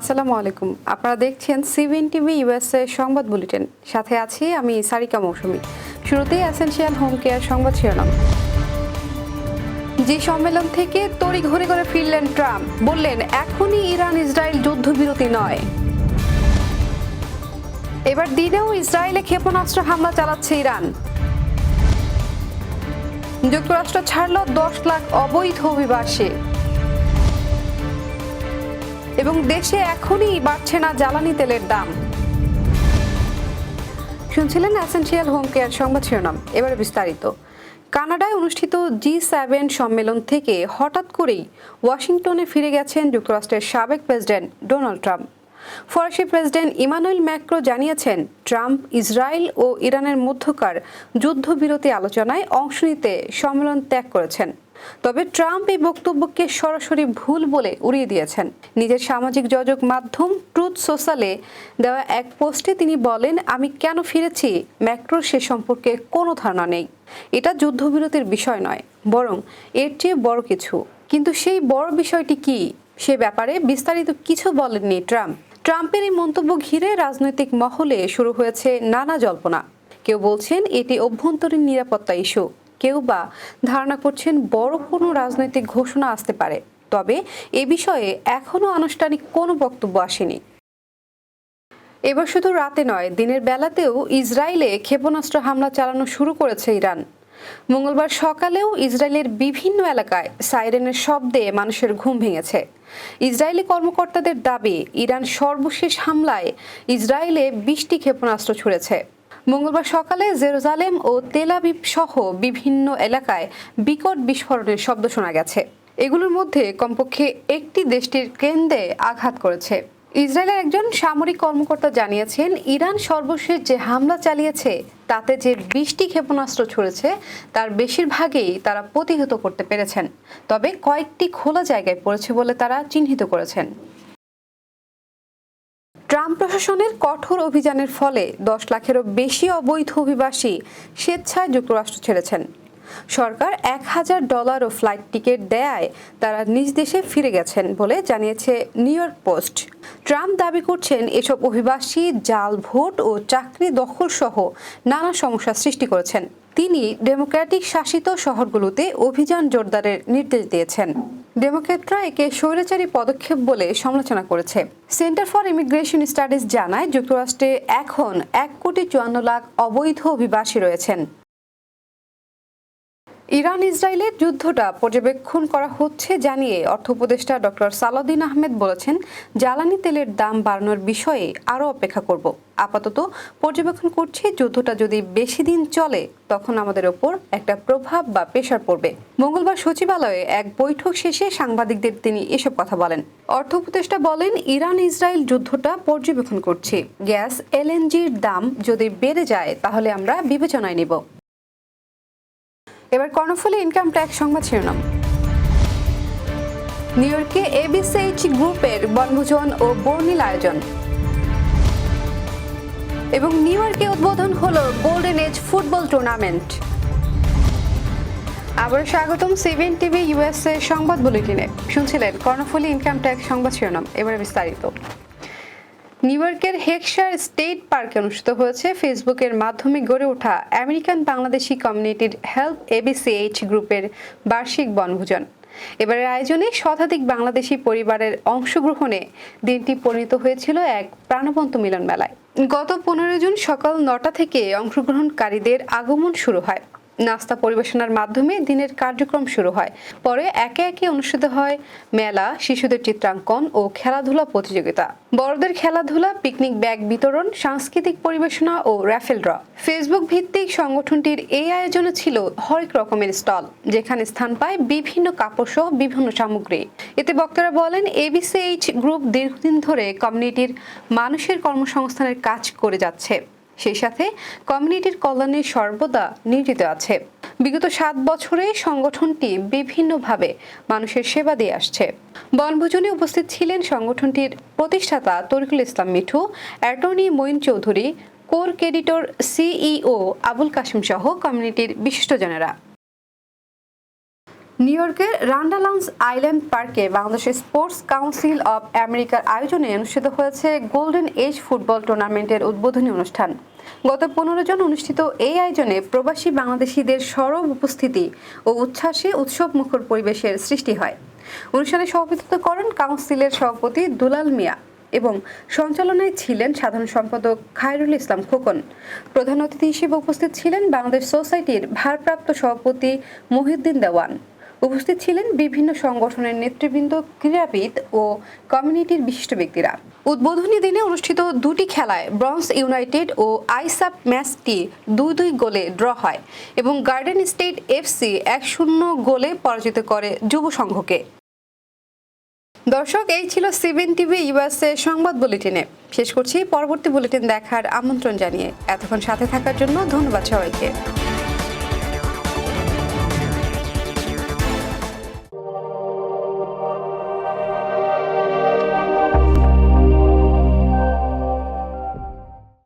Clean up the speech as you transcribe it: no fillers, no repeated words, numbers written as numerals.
আসসালামু আলাইকুম। আপনারা দেখছেন সিবিএন টিভি ইউএসএ সংবাদ বুলেটিন। সাথে আছি আমি সারিকা মৌসুমী। শুরুতেই এসেনশিয়াল হোম কেয়ার সংবাদ শিরোনাম। জি সম্মেলন থেকে তড়িঘড়ি করে ফিরলেন ট্রাম্প, বললেন এখনই ইরান ইসরায়েল যুদ্ধবিরতি নয়। এবার দিনেও ইসরায়েলে ক্ষেপণাস্ত্র হামলা চালাচ্ছে ইরান। যুক্তরাষ্ট্র ছাড়ল 10 লাখ অবৈধ অভিবাসী। এবং দেশে এখনই বাড়ছে না জ্বালানি তেলের দাম। শুনছিলেন এসেনশিয়াল হোম কেয়ার সংবাদ শিরোনাম। এবারে বিস্তারিত। কানাডায় অনুষ্ঠিত G7 সম্মেলন থেকে হঠাৎ করেই ওয়াশিংটনে ফিরে গেছেন যুক্তরাষ্ট্রের সাবেক প্রেসিডেন্ট ডোনাল্ড ট্রাম্প। ফরাসি প্রেসিডেন্ট ইমানুয়েল ম্যাক্রো জানিয়েছেন ট্রাম্প ইসরায়েল ও ইরানের মধ্যকার যুদ্ধবিরতি আলোচনায় অংশ নিতে সম্মেলন ত্যাগ করেছেন। তবে ট্রাম্প এই বক্তব্যকে সরাসরি ভুল বলে উড়িয়ে দিয়েছেন। নিজের সামাজিক যোগাযোগ মাধ্যম ট্রুথ সোশ্যালে দেওয়া এক পোস্টে তিনি বলেন, আমি কেন ফিরেছি ম্যাক্রোর সে সম্পর্কে কোনো ধারণা নেই। এটা যুদ্ধবিরতির বিষয় নয়, বরং এর চেয়ে বড় কিছু। কিন্তু সেই বড় বিষয়টি কি, সে ব্যাপারে বিস্তারিত কিছু বলেননি ট্রাম্প। ট্রাম্পের এই মন্তব্য ঘিরে রাজনৈতিক মহলে শুরু হয়েছে নানা জল্পনা। কেউ বলছেন এটি অভ্যন্তরীণ নিরাপত্তা ইস্যু, কেউ বা ধারণা করছেন বড় কোনো রাজনৈতিক ঘোষণা আসতে পারে। তবে এ বিষয়ে এখনো আনুষ্ঠানিক কোনো বক্তব্য আসেনি। এবার শুধু রাতে নয়, দিনের বেলাতেও ইসরায়েলে ক্ষেপণাস্ত্র হামলা চালানো শুরু করেছে ইরান। মঙ্গলবার সকালেও ইসরায়েলের বিভিন্ন এলাকায় সাইরেনের শব্দে মানুষের ঘুম ভেঙেছে। ইসরায়েলি কর্মকর্তাদের দাবি, ইরান সর্বশেষ হামলায় ইসরায়েলে 20টি ক্ষেপণাস্ত্র ছুড়েছে। মঙ্গলবার সকালে জেরুজালেম ও তেল আবিব সহ বিভিন্ন এলাকায় বিকট বিস্ফোরণের শব্দ শোনা গেছে। এগুলোর মধ্যে কমপক্ষে একটি দেশটির কেন্দ্রে আঘাত করেছে। ইসরায়েলের একজন সামরিক কর্মকর্তা জানিয়েছেন, ইরান সর্বশেষ যে হামলা চালিয়েছে তাতে যে 20টি ক্ষেপণাস্ত্র ছুড়েছে তার বেশিরভাগই তারা প্রতিহত করতে পেরেছেন, তবে কয়েকটি খোলা জায়গায় পড়েছে বলে তারা চিহ্নিত করেছেন। ট্রাম্প প্রশাসনের কঠোর অভিযানের ফলে 10 লাখেরও বেশি অবৈধ অভিবাসী স্বেচ্ছায় যুক্তরাষ্ট্র ছেড়েছেন। সরকার $1000 ও ফ্লাইট টিকিট দেয়ায় তারা নিজ দেশে ফিরে গেছেন বলে জানিয়েছে নিউ ইয়র্ক পোস্ট। ট্রাম্প দাবি করছেন এসব অভিবাসী জাল ভোট ও চাকরি দখল সহ নানা সমস্যা সৃষ্টি করেছেন। তিনি ডেমোক্র্যাটিক শাসিত শহরগুলোতে অভিযান জোরদারের নির্দেশ দিয়েছেন। ডেমোক্র্যাটরা একে স্বৈরাচারী পদক্ষেপ বলে সমালোচনা করেছে। সেন্টার ফর ইমিগ্রেশন স্টাডিজ জানায়, যুক্তরাষ্ট্রে এখন 1,54,00,000 অবৈধ অভিবাসী রয়েছেন। ইরান ইসরায়েলের যুদ্ধটা পর্যবেক্ষণ করা হচ্ছে জানিয়ে অর্থ উপদেষ্টা ডক্টর সালাউদ্দিন আহমেদ বলেছেন, জ্বালানি তেলের দাম বাড়ানোর বিষয়ে আরও অপেক্ষা করব। আপাতত পর্যবেক্ষণ করছি, যুদ্ধটা যদি বেশি দিন চলে তখন আমাদের ওপর একটা প্রভাব বা প্রেশার পড়বে। মঙ্গলবার সচিবালয়ে এক বৈঠক শেষে সাংবাদিকদের তিনি এসব কথা বলেন। অর্থ উপদেষ্টা বলেন, ইরান ইসরায়েল যুদ্ধটা পর্যবেক্ষণ করছি। গ্যাস এলএনজির দাম যদি বেড়ে যায় তাহলে আমরা বিবেচনায় নেব। এবার কর্ণফুলী ইনকাম ট্যাক্স সংবাদ শিরোনাম। নিউ ইয়র্কে এবিসিএইচ গ্রুপের বনভোজন ও বর্ণিল আয়োজন। এবং নিউ ইয়র্কে উদ্বোধন হলো গোল্ডেন এজ ফুটবল টুর্নামেন্ট। আবার স্বাগতম সিবিএন টিভি ইউএসএ সংবাদ বুলেটিনে। শুনছিলেন কর্ণফুলী ইনকাম ট্যাক্স সংবাদ শিরোনাম। এবারে বিস্তারিত। নিউ ইয়র্কের হেকশার স্টেট পার্কে অনুষ্ঠিত হয়েছে ফেসবুকের মাধ্যমে গড়ে ওঠা আমেরিকান বাংলাদেশি কমিউনিটির হেল্প এবিসিএইচ গ্রুপের বার্ষিক বনভোজন। এবারের আয়োজনে শতাধিক বাংলাদেশি পরিবারের অংশগ্রহণে দিনটি পরিণত হয়েছিল এক প্রাণবন্ত মিলন মেলায়। গত 15 জুন সকাল 9টা থেকে অংশগ্রহণকারীদের আগমন শুরু হয়। নাস্তা পরিবেশনার মাধ্যমে দিনের কার্যক্রম শুরু হয়। পরে একে একে অনুষ্ঠিত হয় মেলা, শিশুদের চিত্রাঙ্কন ও খেলাধুলা প্রতিযোগিতা, বড়দের খেলাধুলা, পিকনিক ব্যাগ বিতরণ, সাংস্কৃতিক পরিবেশনা ও র্যাফেল ড্র। ফেসবুক ভিত্তিক সংগঠনটির এই আয়োজনে ছিল হরেক রকমের স্টল, যেখানে স্থান পায় বিভিন্ন কাপড় সহ বিভিন্ন সামগ্রী। এতে বক্তারা বলেন, এবিসিএইচ গ্রুপ দীর্ঘদিন ধরে কমিউনিটির মানুষের কর্মসংস্থানের কাজ করে যাচ্ছে, সেই সাথে কমিউনিটির কল্যাণে সর্বদা নিয়োজিত আছে। বিগত 7 বছরে সংগঠনটি বিভিন্নভাবে মানুষের সেবা দিয়ে আসছে। বনভোজনে উপস্থিত ছিলেন সংগঠনটির প্রতিষ্ঠাতা Tarikul Islam Mithu, attorney Moin Chowdhury, core creditor CEO Abul Kashem সহ কমিউনিটির বিশিষ্টজনেরা। নিউ ইয়র্কের রান্ডালান্স আইল্যান্ড পার্কে বাংলাদেশের স্পোর্টস কাউন্সিল অব আমেরিকার আয়োজনে অনুষ্ঠিত হয়েছে গোল্ডেন এজ ফুটবল টুর্নামেন্টের উদ্বোধনী অনুষ্ঠান। গত 15 জন অনুষ্ঠিত এই আয়োজনে প্রবাসী বাংলাদেশিদের সরব উপস্থিতি ও উচ্ছ্বাসে উৎসবমুখর পরিবেশের সৃষ্টি হয়। অনুষ্ঠানে সভাপতিত্ব করেন কাউন্সিলের সভাপতি দুলাল মিয়া এবং সঞ্চালনায় ছিলেন সাধারণ সম্পাদক খায়রুল ইসলাম খোকন। প্রধান অতিথি হিসেবে উপস্থিত ছিলেন বাংলাদেশ সোসাইটির ভারপ্রাপ্ত সভাপতি মহিউদ্দিন দেওয়ান। উপস্থিত ছিলেন বিভিন্ন সংগঠনের নেতৃবৃন্দ, ক্রীড়াবিদ ও কমিউনিটির বিশিষ্ট ব্যক্তিরা। উদ্বোধনী দিনে অনুষ্ঠিত দুটি খেলায় ব্রঞ্জ ইউনাইটেড ও আইসাপ ম্যাচটি 2-2 গোলে ড্র হয় এবং গার্ডেন স্টেট এফসি 1-0 গোলে পরাজিত করে যুব সংঘকে। দর্শক, এই ছিল সিবিএন টিভি ইউএসএ সংবাদ বুলেটিনে। শেষ করছি, পরবর্তী বুলেটিন দেখার আমন্ত্রণ জানিয়ে এতক্ষণ সাথে থাকার জন্য ধন্যবাদ সবাইকে।